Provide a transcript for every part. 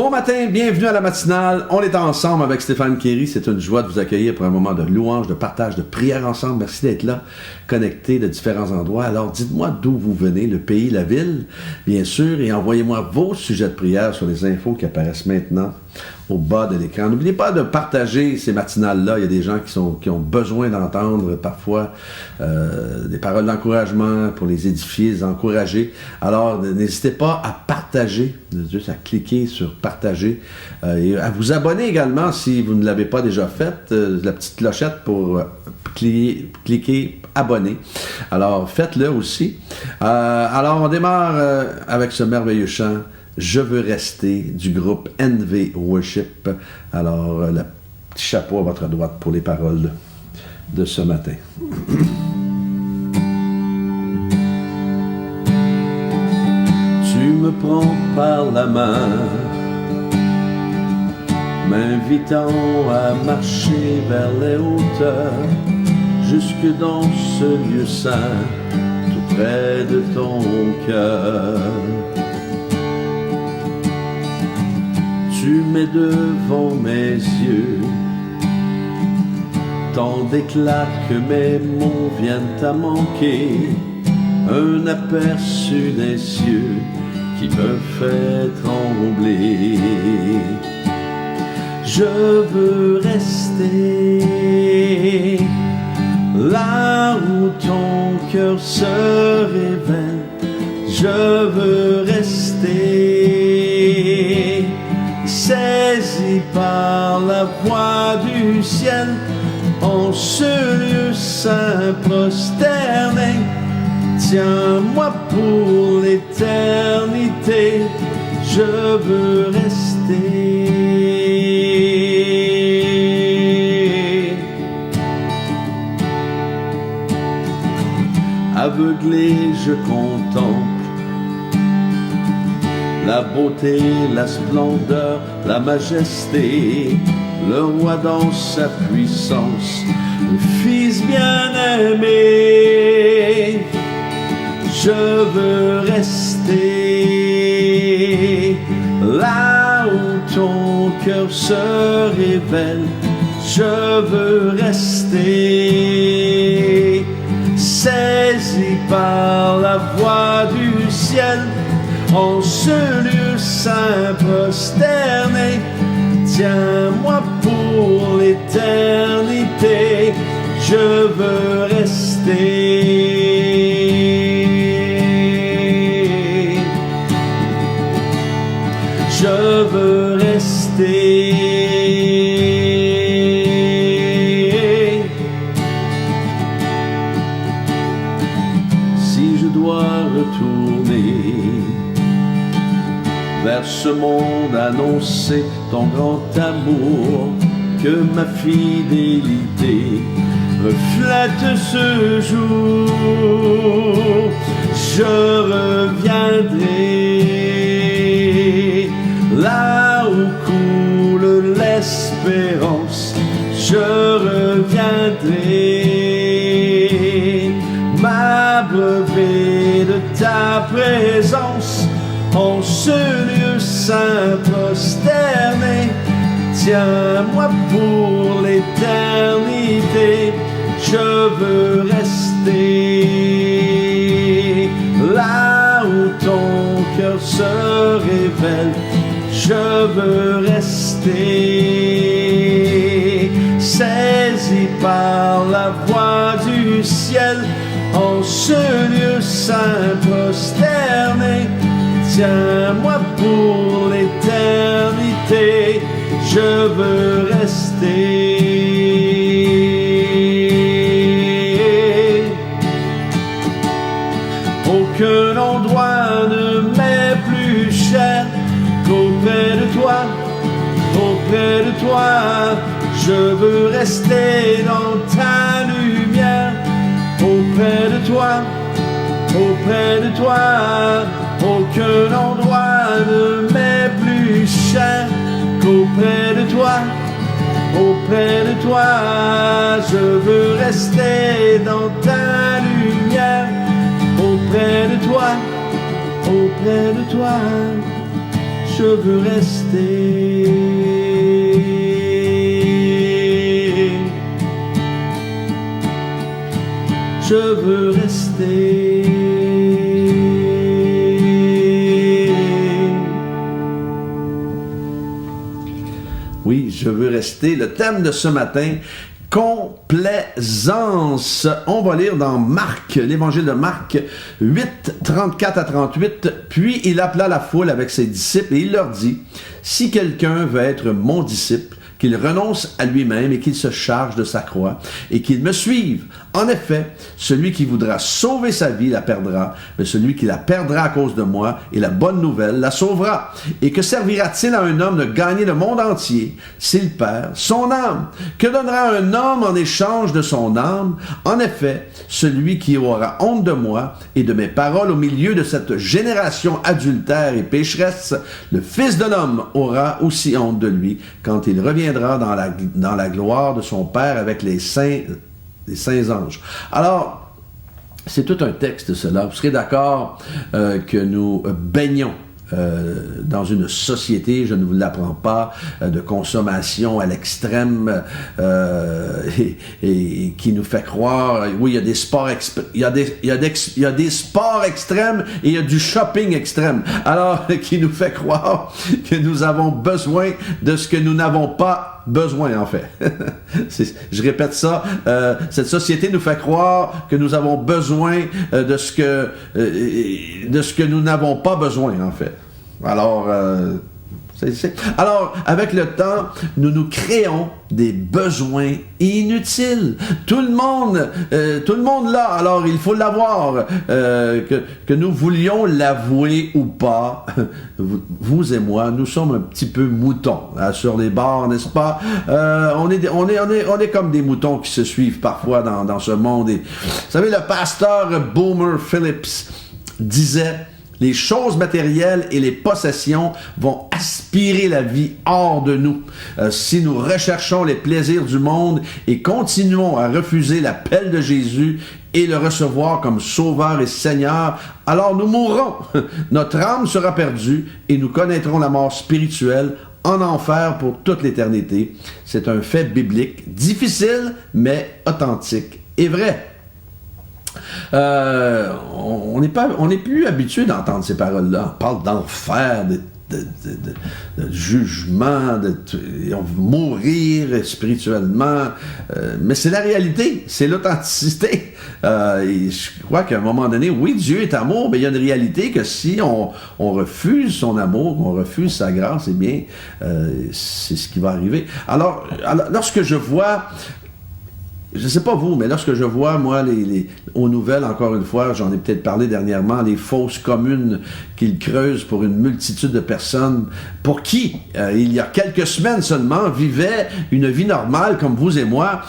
Bon matin, bienvenue à la matinale. On est ensemble avec Stéphane Kéry. C'est une joie de vous accueillir pour un moment de louange, de partage, de prière ensemble. Merci d'être là, connectés de différents endroits. Alors, dites-moi d'où vous venez, le pays, la ville, bien sûr, et envoyez-moi vos sujets de prière sur les infos qui apparaissent maintenant au bas de l'écran. N'oubliez pas de partager ces matinales-là. Il y a des gens qui ont besoin d'entendre parfois des paroles d'encouragement pour les édifier, les encourager. Alors, n'hésitez pas à partager, juste à cliquer sur partager et à vous abonner également si vous ne l'avez pas déjà fait, la petite clochette pour cliquer abonner. Alors, faites-le aussi. Alors, on démarre avec ce merveilleux chant « Je veux rester » du groupe NV Worship. Alors, le petit chapeau à votre droite pour les paroles de ce matin. Tu me prends par la main, m'invitant à marcher vers les hauteurs, jusque dans ce lieu saint, tout près de ton cœur. Tu mets devant mes yeux tant d'éclat que mes mots viennent à manquer, un aperçu des cieux qui me fait trembler. Je veux rester là où ton cœur se révèle. Je veux rester saisi par la voix du ciel, en ce lieu saint prosterné. Tiens-moi pour l'éternité, je veux rester. Aveuglé, je contemple la beauté, la splendeur, la majesté, le roi dans sa puissance, le Fils bien-aimé. Je veux rester là où ton cœur se révèle. Je veux rester saisi par la voix du ciel, en ce lieu saint prosterné. Tiens-moi pour l'éternité, je veux rester. Je veux rester. Si je dois retourner vers ce monde, annoncer ton grand amour, que ma fidélité reflète ce jour. Je reviendrai là où coule l'espérance. Je reviendrai m'abreuver de ta présence, en ce lieu saint prosterné. Tiens-moi pour l'éternité, je veux rester là où ton cœur se révèle. Je veux rester saisi par la voix du ciel, en ce lieu saint prosterné. Tiens-moi pour l'éternité, je veux rester. Aucun endroit ne m'est plus cher qu'auprès de toi, auprès de toi. Je veux rester dans ta lumière, auprès de toi, auprès de toi. Aucun endroit ne m'est plus cher qu'auprès de toi, auprès de toi. Je veux rester dans ta lumière, auprès de toi, auprès de toi. je veux rester. Je veux rester. Oui, je veux rester. Le thème de ce matin, complaisance. On va lire dans Marc, l'évangile de Marc 8, 34 à 38. Puis il appela la foule avec ses disciples et il leur dit, si quelqu'un veut être mon disciple, qu'il renonce à lui-même et qu'il se charge de sa croix et qu'il me suive. En effet, celui qui voudra sauver sa vie la perdra, mais celui qui la perdra à cause de moi et la bonne nouvelle la sauvera. Et que servira-t-il à un homme de gagner le monde entier s'il perd son âme? Que donnera un homme en échange de son âme? En effet, celui qui aura honte de moi et de mes paroles au milieu de cette génération adultère et pécheresse, le Fils de l'homme aura aussi honte de lui quand il reviendra dans la gloire de son Père avec les saints anges. Alors, c'est tout un texte, cela. Vous serez d'accord que nous baignons dans une société, je ne vous l'apprends pas, de consommation à l'extrême et qui nous fait croire, oui, il y a des sports il y a des sports extrêmes et il y a du shopping extrême. Alors, qui nous fait croire que nous avons besoin de ce que nous n'avons pas besoin, en fait. Je répète ça, cette société nous fait croire que nous avons besoin de ce que nous n'avons pas besoin, en fait. Alors, alors, avec le temps, nous créons des besoins inutiles. Tout le monde l'a, alors il faut l'avoir. Que nous voulions l'avouer ou pas, vous et moi, nous sommes un petit peu moutons sur les bords, n'est-ce pas? On est comme des moutons qui se suivent parfois dans ce monde. Et, vous savez, le pasteur Boomer Phillips disait, les choses matérielles et les possessions vont aspirer la vie hors de nous. Si nous recherchons les plaisirs du monde et continuons à refuser l'appel de Jésus et le recevoir comme Sauveur et Seigneur, alors nous mourrons. Notre âme sera perdue et nous connaîtrons la mort spirituelle en enfer pour toute l'éternité. C'est un fait biblique, difficile, mais authentique et vrai. On n'est plus habitué d'entendre ces paroles-là. On parle d'enfer, de jugement, on veut mourir spirituellement, mais c'est la réalité, c'est l'authenticité. Et je crois qu'à un moment donné, oui, Dieu est amour, mais il y a une réalité que si on refuse son amour, qu'on refuse sa grâce, eh bien, c'est ce qui va arriver. Alors lorsque je vois, je ne sais pas vous, mais lorsque je vois, moi, aux nouvelles, encore une fois, j'en ai peut-être parlé dernièrement, les fosses communes qu'ils creusent pour une multitude de personnes pour qui, il y a quelques semaines seulement, vivaient une vie normale comme vous et moi,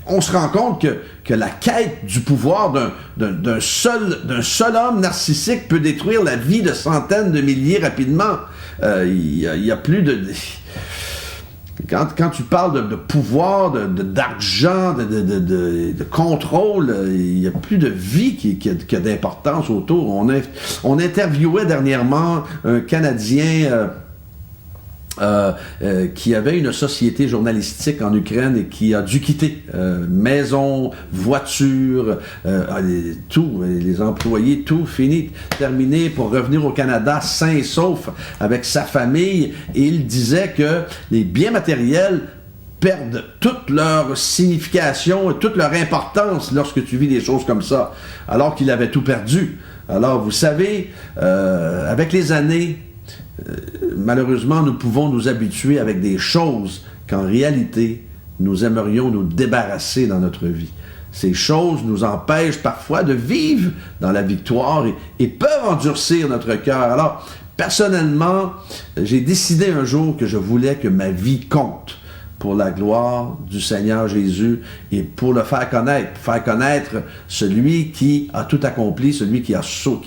on se rend compte que la quête du pouvoir d'un seul homme narcissique peut détruire la vie de centaines de milliers rapidement. Il y a plus de... Quand tu parles de pouvoir, d'argent, de contrôle, il n'y a plus de vie qui a d'importance autour. On interviewait dernièrement un Canadien qui avait une société journalistique en Ukraine et qui a dû quitter maison, voiture, tout, les employés, tout fini, terminé pour revenir au Canada sain et sauf avec sa famille. Et il disait que les biens matériels perdent toute leur signification et toute leur importance lorsque tu vis des choses comme ça, alors qu'il avait tout perdu. Alors, vous savez, avec les années, malheureusement, nous pouvons nous habituer avec des choses qu'en réalité, nous aimerions nous débarrasser dans notre vie. Ces choses nous empêchent parfois de vivre dans la victoire et peuvent endurcir notre cœur. Alors, personnellement, j'ai décidé un jour que je voulais que ma vie compte pour la gloire du Seigneur Jésus et pour le faire connaître celui qui a tout accompli, celui qui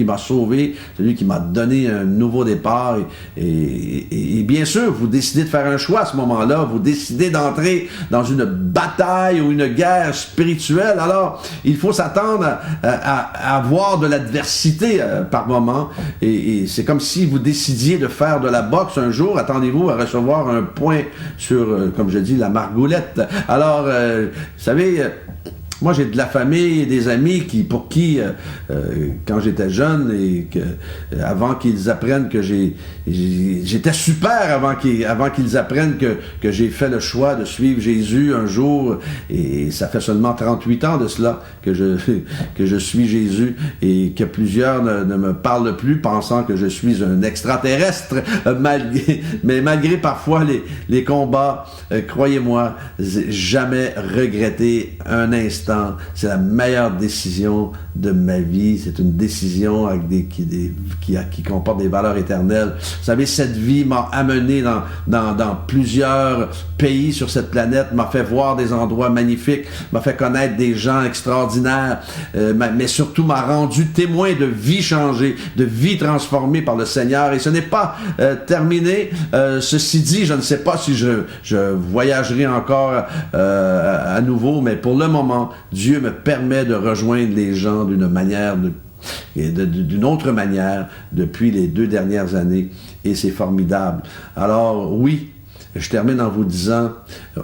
m'a sauvé, celui qui m'a donné un nouveau départ. Et bien sûr, vous décidez de faire un choix à ce moment-là, vous décidez d'entrer dans une bataille ou une guerre spirituelle. Alors, il faut s'attendre à avoir de l'adversité par moment. Et c'est comme si vous décidiez de faire de la boxe un jour, attendez-vous à recevoir un point sur, comme je dis, la margoulette. Alors, vous savez, moi j'ai de la famille et des amis pour qui, quand j'étais jeune et avant qu'ils apprennent que j'étais super avant qu'ils apprennent que j'ai fait le choix de suivre Jésus un jour, et ça fait seulement 38 ans de cela que je suis Jésus, et que plusieurs ne me parlent plus pensant que je suis un extraterrestre, mais malgré parfois les combats, croyez-moi, jamais regretter un instant. C'est la meilleure décision de ma vie. C'est une décision avec qui comporte des valeurs éternelles. Vous savez, cette vie m'a amené dans plusieurs pays sur cette planète, m'a fait voir des endroits magnifiques, m'a fait connaître des gens extraordinaires, mais surtout m'a rendu témoin de vies changées, de vies transformées par le Seigneur. Et ce n'est pas terminé. Ceci dit, je ne sais pas si je voyagerai encore à nouveau, mais pour le moment, Dieu me permet de rejoindre les gens d'une autre manière depuis les 2 dernières années, et c'est formidable. Alors oui, je termine en vous disant,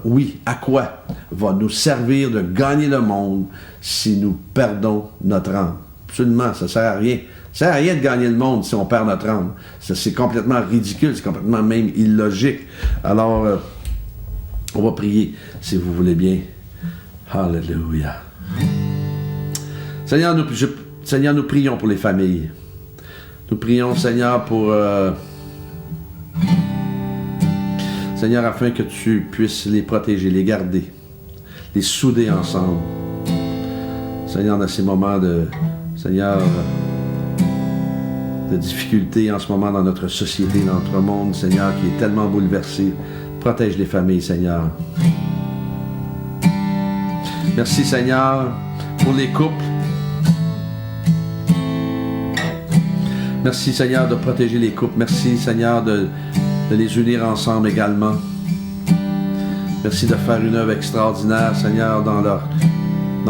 oui, à quoi va nous servir de gagner le monde si nous perdons notre âme? Absolument, ça ne sert à rien. Ça ne sert à rien de gagner le monde si on perd notre âme. Ça, c'est complètement ridicule, c'est complètement même illogique. Alors, on va prier, si vous voulez bien. Alléluia. Seigneur, nous prions pour les familles. Nous prions, Seigneur, Seigneur, afin que tu puisses les protéger, les garder, les souder ensemble. Seigneur, dans ces moments de difficulté en ce moment dans notre société, dans notre monde, Seigneur, qui est tellement bouleversé, protège les familles, Seigneur. Merci, Seigneur, pour les couples. Merci, Seigneur, de protéger les couples. Merci, Seigneur, de les unir ensemble également. Merci de faire une œuvre extraordinaire, Seigneur, dans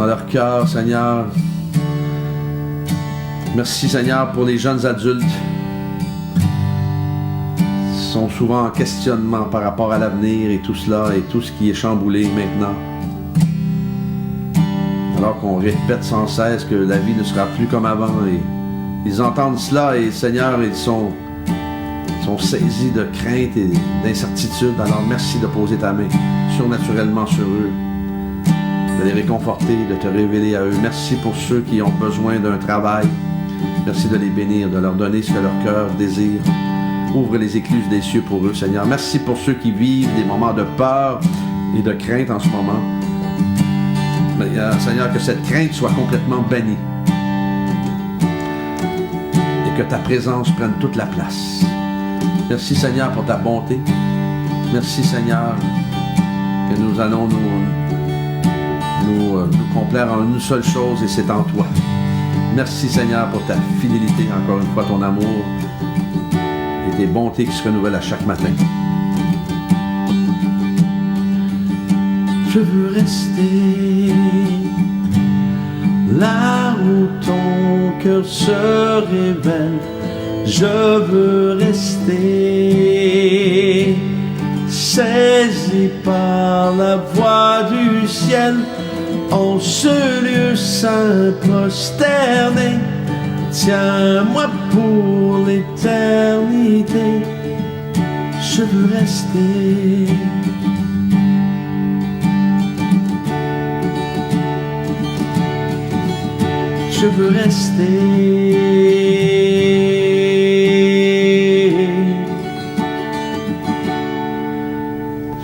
leur cœur, Seigneur. Merci, Seigneur, pour les jeunes adultes qui sont souvent en questionnement par rapport à l'avenir et tout cela, et tout ce qui est chamboulé maintenant. Alors qu'on répète sans cesse que la vie ne sera plus comme avant, et ils entendent cela, et Seigneur, ils sont saisis de crainte et d'incertitude. Alors merci de poser ta main surnaturellement sur eux, de les réconforter, de te révéler à eux. Merci pour ceux qui ont besoin d'un travail. Merci de les bénir, de leur donner ce que leur cœur désire. Ouvre les écluses des cieux pour eux, Seigneur. Merci pour ceux qui vivent des moments de peur et de crainte en ce moment. Seigneur, que cette crainte soit complètement bannie et que ta présence prenne toute la place. Merci, Seigneur, pour ta bonté. Merci, Seigneur, que nous allons nous complaire en une seule chose, et c'est en toi. Merci, Seigneur, pour ta fidélité, encore une fois, ton amour et tes bontés qui se renouvellent à chaque matin. Je veux rester là où ton cœur se révèle. Je veux rester saisi par la voix du ciel, en ce lieu saint prosterné. Tiens-moi pour l'éternité. Je veux rester. Je veux rester.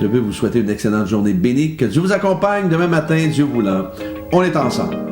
Je veux vous souhaiter une excellente journée bénie. Que Dieu vous accompagne demain matin, Dieu voulant. On est ensemble.